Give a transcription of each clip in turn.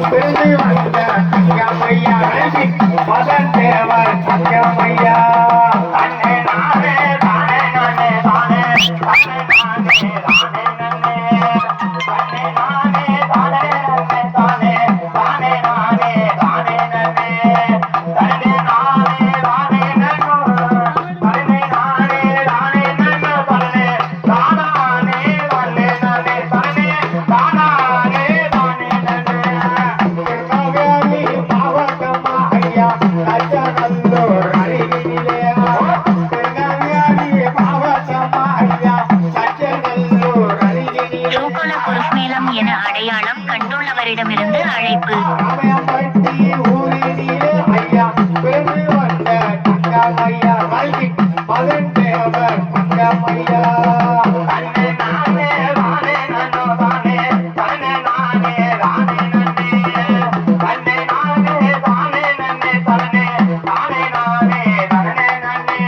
பிறந்து வந்த தங்கமையா மகன் தேவர் தங்கமையா தன்னை நானே தானே நானே தானே தானே நானே தானே நன்னே தன்னை நானே தானே நன்னே தானே தானே நானே தானே நன்னே தன்னை நானே தானே நன்னோ தன்னை நானே தானே நன்னோ தன்னை தானானே தானே நன்னே தன்னை தானானே தானே நன்னே கங்கவேலி மாவட்டமா ஐயா கச்சநல்லூர் அருகிலே கங்கவேலி மாவட்டமா ஐயா கச்சநல்லூர் அருகிலே ரோகோல குருஸ்மேளம் என அடையாளம் கண்டுள்ளவரிடமிருந்து அழைப்பு. ராமயம்பட்டி ஊரினிலே ஐயா பிறந்து வந்த தங்கமையா மகன் தேவர் தங்கமையா தன்னை நானே தானே நன்னோ தானே தன்னை நானே தானே நன்னே தன்னை நானே தானே நன்னே தன்னை தானே நானே தானே நன்னே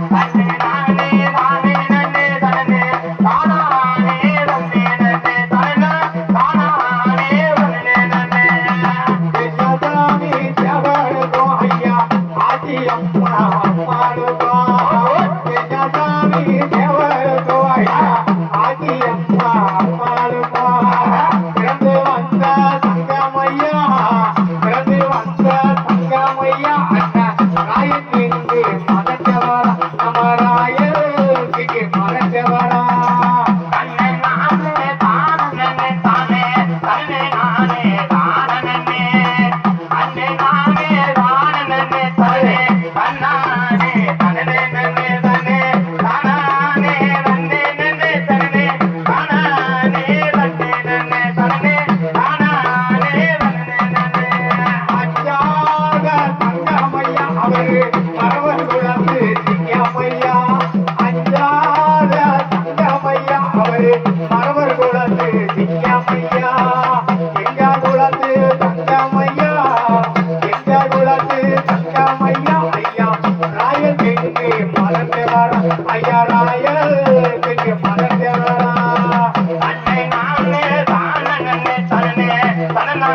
தன்னை நானே தானே நன்னே தன்னை தானானே தன்னை நன்னே தன்னை தானானே தன்னை நன்னே தேசதாமி தேவருகோ ஐயா ஆதியம்மா அம்மாளுகோ தேசதாமி தேவருகோ ஐயா ஆதியம்மா அம்மாளுகோ பிறந்து வந்த தங்கமையா பிறந்து வந்த தங்கமையா அண்ணன் ராயத்திற்கு மகத்தவரா நம்ம ராயருக்கு மகத்தவரா தன்னை நானே தானே தானே தன்னை நானே தானே தன்னை நானே தானே தன்னை தன்னானே தன்னை நன்னே தன்னை தானானே தன்னை நன்னே தன்னை தானானே தன்னை நன்னே தன்னை தானானே தன்னை நன்னே அச்சாக தங்கமையா அவரு மரவர் குலத்து சிங்கமையா அஞ்சாத தங்கமையா அவரு மரவர் குலத்து சிங்கமையா எங்க குலத்து தங்கமையா எங்க குலத்து தங்கமையா ஐயா ராயத்துக்கு மறந்தவரா ஐயா ராயத்துக்கு மறந்தவரா தன்னை நானே தானே நன்னே தன்னை தன்னா